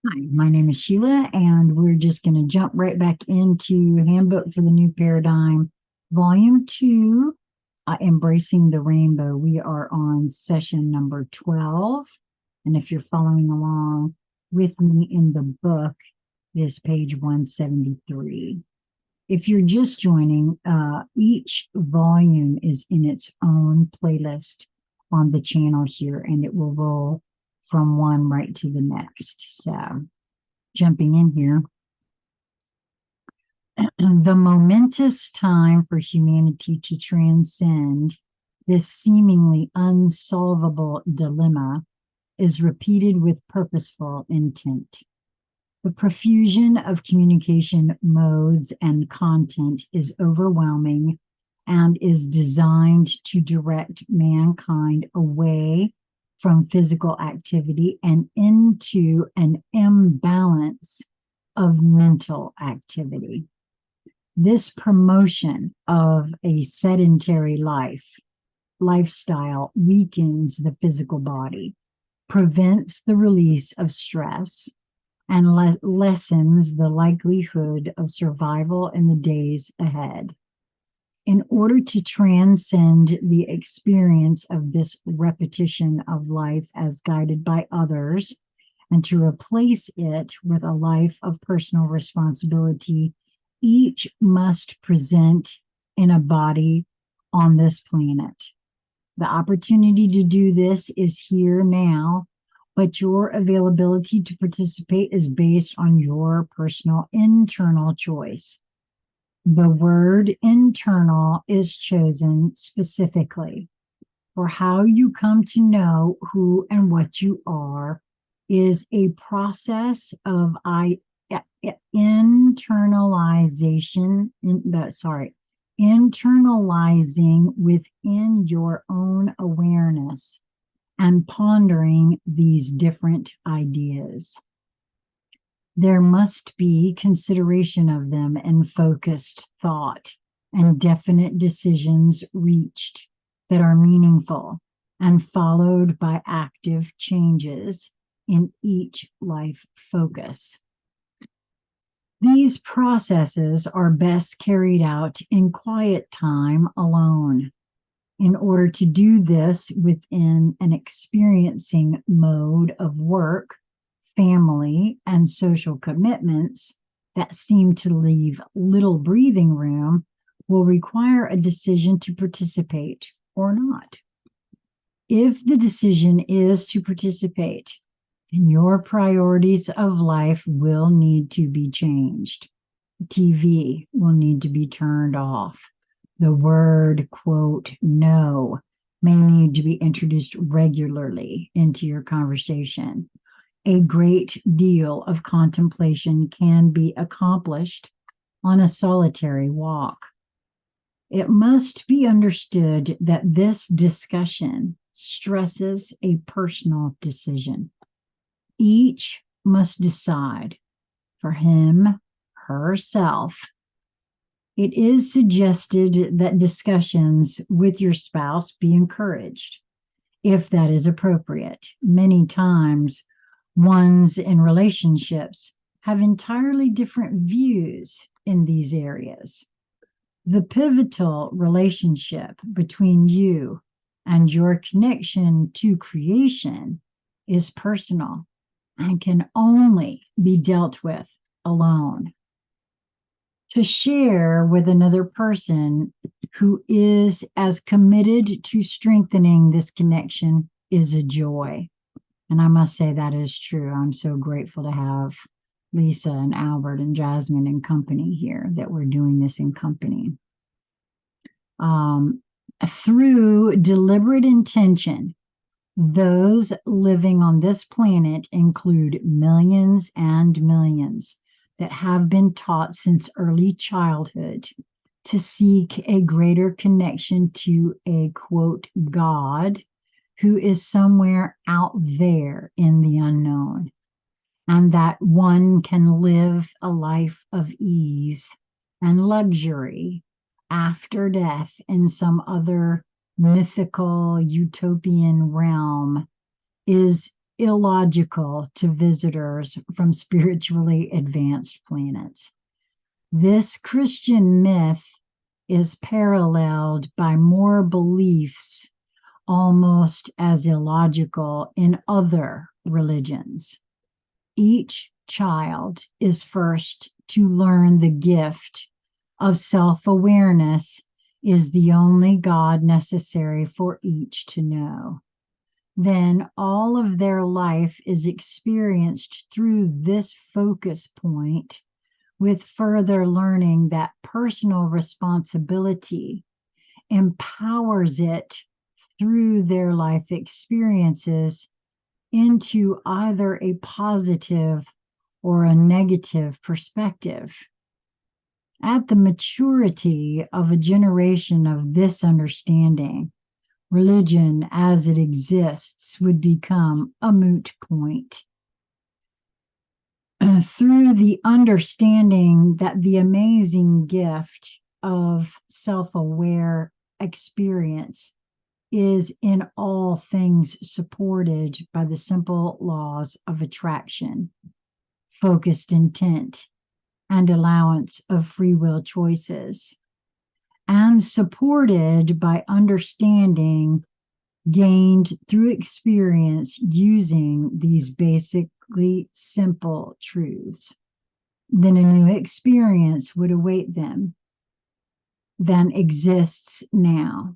Hi, my name is Sheila, and we're just going to jump right back into Handbook for the New Paradigm, Volume 2, Embracing the Rainbow. We are on session number 12. And if you're following along with me in the book, it is page 173. If you're just joining, each volume is in its own playlist on the channel here, and it will roll from one right to the next. So, jumping in here, the momentous time for humanity to transcend this seemingly unsolvable dilemma is repeated with purposeful intent. The profusion of communication modes and content is overwhelming and is designed to direct mankind away from physical activity and into an imbalance of mental activity. This promotion of a sedentary lifestyle weakens the physical body, prevents the release of stress, and lessens the likelihood of survival in the days ahead. In order to transcend the experience of this repetition of life as guided by others, and to replace it with a life of personal responsibility, each must present in a body on this planet. The opportunity to do this is here now, but your availability to participate is based on your personal internal choice. The word internal is chosen specifically for how you come to know who and what you are is a process of internalizing within your own awareness and pondering these different ideas. There must be consideration of them and focused thought and definite decisions reached that are meaningful and followed by active changes in each life focus. These processes are best carried out in quiet time alone. In order to do this within an experiencing mode of work, family, and social commitments that seem to leave little breathing room will require a decision to participate or not. If the decision is to participate, then your priorities of life will need to be changed. The TV will need to be turned off. The word, quote, no may need to be introduced regularly into your conversation. A great deal of contemplation can be accomplished on a solitary walk. It must be understood that this discussion stresses a personal decision. Each must decide for him, herself. It is suggested that discussions with your spouse be encouraged, if that is appropriate. Many times, ones in relationships have entirely different views in these areas. The pivotal relationship between you and your connection to creation is personal and can only be dealt with alone. To share with another person who is as committed to strengthening this connection is a joy. And I must say that is true. I'm so grateful to have Lisa and Albert and Jasmine and company here, that we're doing this in company. Through deliberate intention, those living on this planet include millions and millions that have been taught since early childhood to seek a greater connection to a, quote, God who is somewhere out there in the unknown, and that one can live a life of ease and luxury after death in some other mythical utopian realm is illogical to visitors from spiritually advanced planets. This Christian myth is paralleled by more beliefs almost as illogical in other religions. Each child is first to learn the gift of self-awareness is the only God necessary for each to know. Then all of their life is experienced through this focus point, with further learning that personal responsibility empowers it through their life experiences into either a positive or a negative perspective. At the maturity of a generation of this understanding, religion as it exists would become a moot point. Through the understanding that the amazing gift of self-aware experience is in all things supported by the simple laws of attraction, focused intent, and allowance of free will choices, and supported by understanding gained through experience using these basically simple truths, then a new experience would await them than exists now.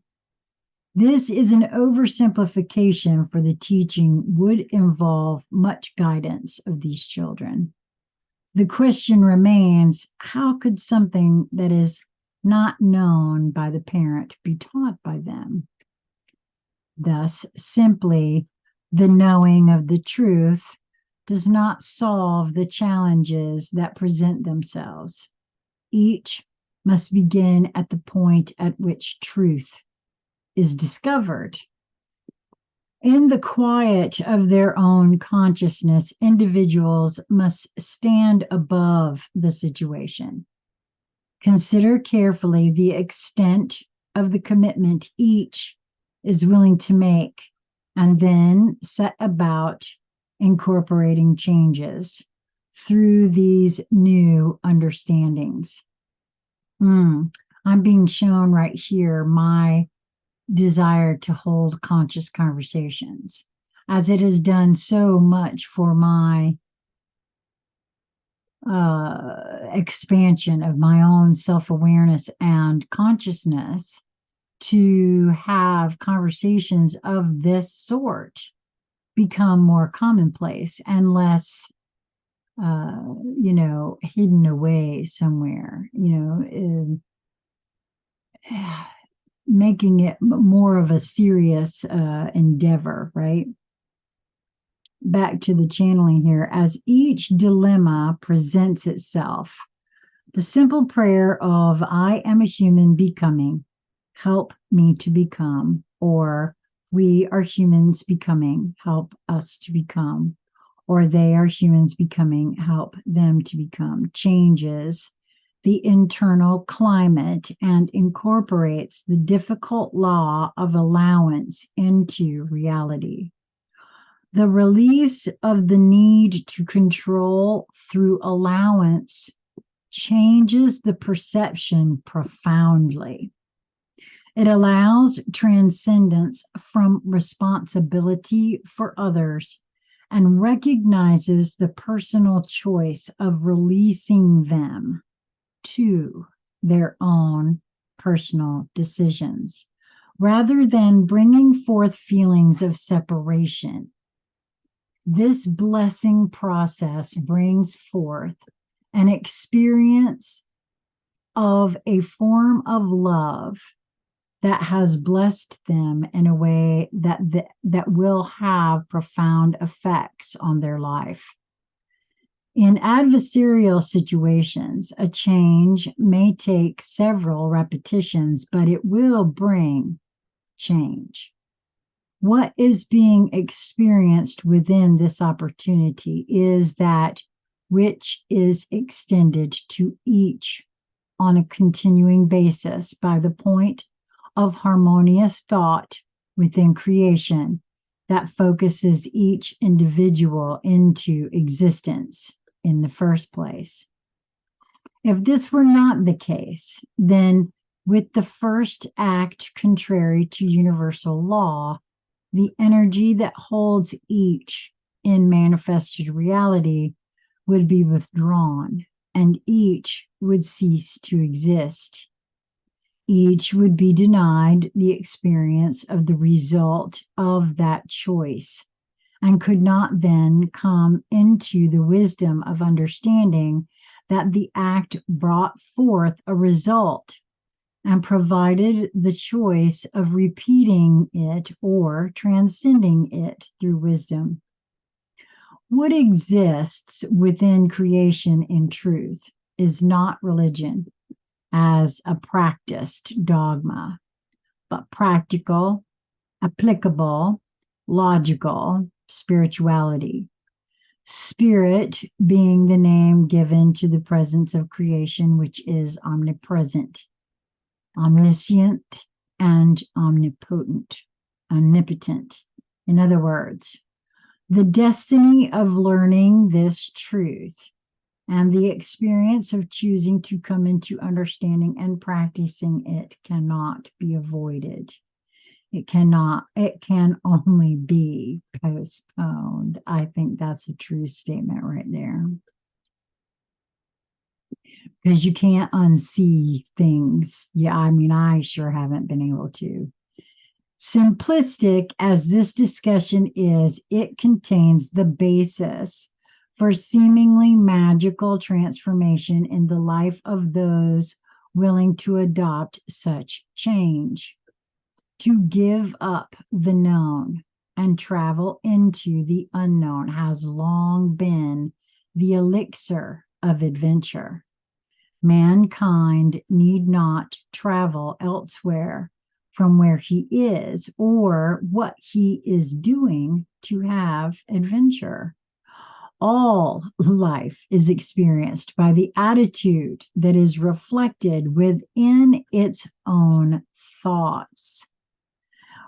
This is an oversimplification, for the teaching would involve much guidance of these children. The question remains, how could something that is not known by the parent be taught by them? Thus, simply the knowing of the truth does not solve the challenges that present themselves. Each must begin at the point at which truth is discovered. In the quiet of their own consciousness, individuals must stand above the situation. Consider carefully the extent of the commitment each is willing to make, and then set about incorporating changes through these new understandings. I'm being shown right here my desire to hold conscious conversations, as it has done so much for my expansion of my own self-awareness and consciousness, to have conversations of this sort become more commonplace and less hidden away somewhere, making it more of a serious endeavor, right? Back to the channeling here. As each dilemma presents itself, the simple prayer of I am a human becoming, help me to become, or we are humans becoming, help us to become, or they are humans becoming, help them to become, changes the internal climate and incorporates the difficult law of allowance into reality. The release of the need to control through allowance changes the perception profoundly. It allows transcendence from responsibility for others and recognizes the personal choice of releasing them to their own personal decisions, rather than bringing forth feelings of separation. This blessing process brings forth an experience of a form of love that has blessed them in a way that will have profound effects on their life. In adversarial situations, a change may take several repetitions, but it will bring change. What is being experienced within this opportunity is that which is extended to each on a continuing basis by the point of harmonious thought within creation that focuses each individual into existence in the first place. If this were not the case, then with the first act contrary to universal law, the energy that holds each in manifested reality would be withdrawn, and each would cease to exist. Each would be denied the experience of the result of that choice, and could not then come into the wisdom of understanding that the act brought forth a result and provided the choice of repeating it or transcending it through wisdom. What exists within creation in truth is not religion as a practiced dogma, but practical, applicable, logical spirituality. Spirit being the name given to the presence of creation, which is omnipresent, omniscient, and omnipotent. In other words, the destiny of learning this truth and the experience of choosing to come into understanding and practicing it cannot be avoided. It can only be postponed. I think that's a true statement right there. Because you can't unsee things. Yeah, I mean, I sure haven't been able to. Simplistic as this discussion is, it contains the basis for seemingly magical transformation in the life of those willing to adopt such change. To give up the known and travel into the unknown has long been the elixir of adventure. Mankind need not travel elsewhere from where he is or what he is doing to have adventure. All life is experienced by the attitude that is reflected within its own thoughts.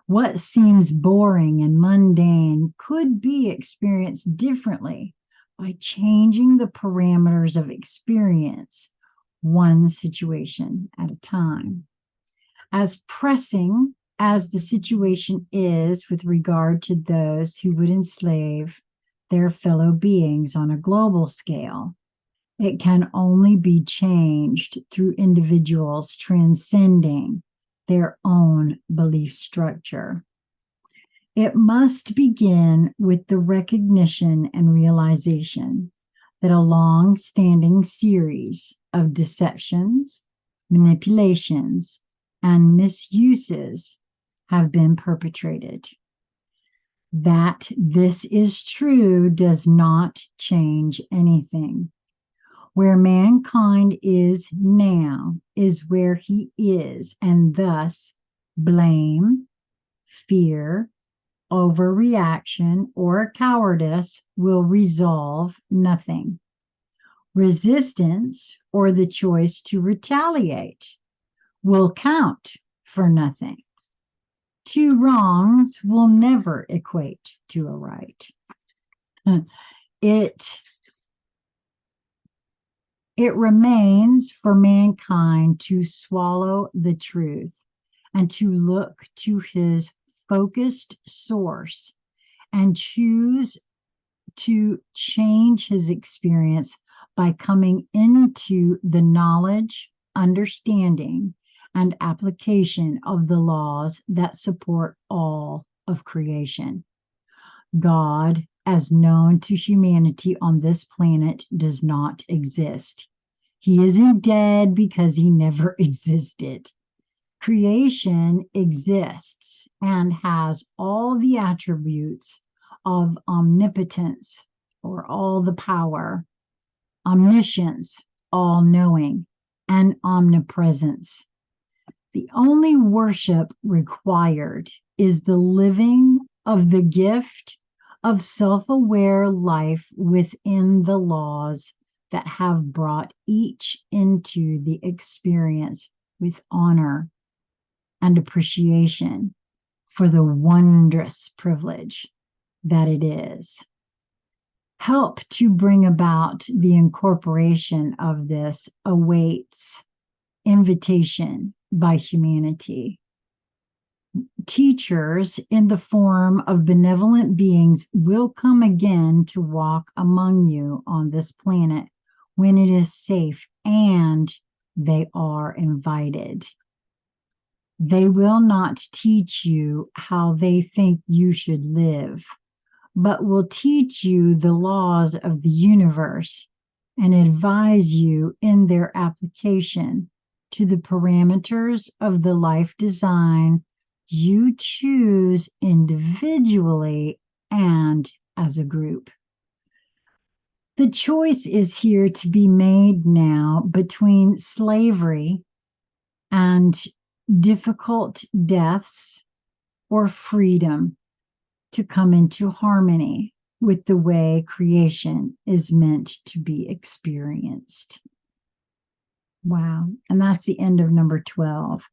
What seems boring and mundane could be experienced differently by changing the parameters of experience, one situation at a time. As pressing as the situation is with regard to those who would enslave their fellow beings on a global scale, it can only be changed through individuals transcending their own belief structure. It must begin with the recognition and realization that a long-standing series of deceptions, manipulations, and misuses have been perpetrated. That this is true does not change anything. Where mankind is now is where he is, and thus blame, fear, overreaction, or cowardice will resolve nothing. Resistance or the choice to retaliate will count for nothing. Two wrongs will never equate to a right. It remains for mankind to swallow the truth and to look to his focused source and choose to change his experience by coming into the knowledge, understanding, and application of the laws that support all of creation. God, as known to humanity on this planet, does not exist. He isn't dead because he never existed. Creation exists and has all the attributes of omnipotence, or all the power, omniscience, all knowing, and omnipresence. The only worship required is the living of the gift of self-aware life within the laws that have brought each into the experience with honor and appreciation. for the wondrous privilege that it is. Help to bring about the incorporation of this awaits invitation by humanity. Teachers in the form of benevolent beings will come again to walk among you on this planet when it is safe and they are invited. They will not teach you how they think you should live, but will teach you the laws of the universe and advise you in their application to the parameters of the life design you choose individually and as a group. The choice is here to be made now between slavery and difficult deaths or freedom to come into harmony with the way creation is meant to be experienced. Wow. And that's the end of number 12.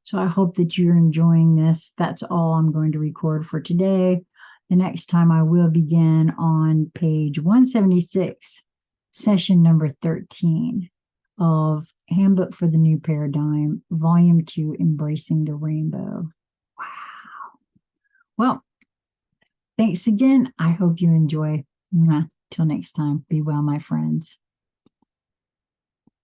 So I hope that you're enjoying this. That's all I'm going to record for today. The next time I will begin on page 176, session number 13 of Handbook for the New Paradigm, Volume 2, Embracing the Rainbow. Wow. Well, thanks again. I hope you enjoy. Till next time. Be well, my friends.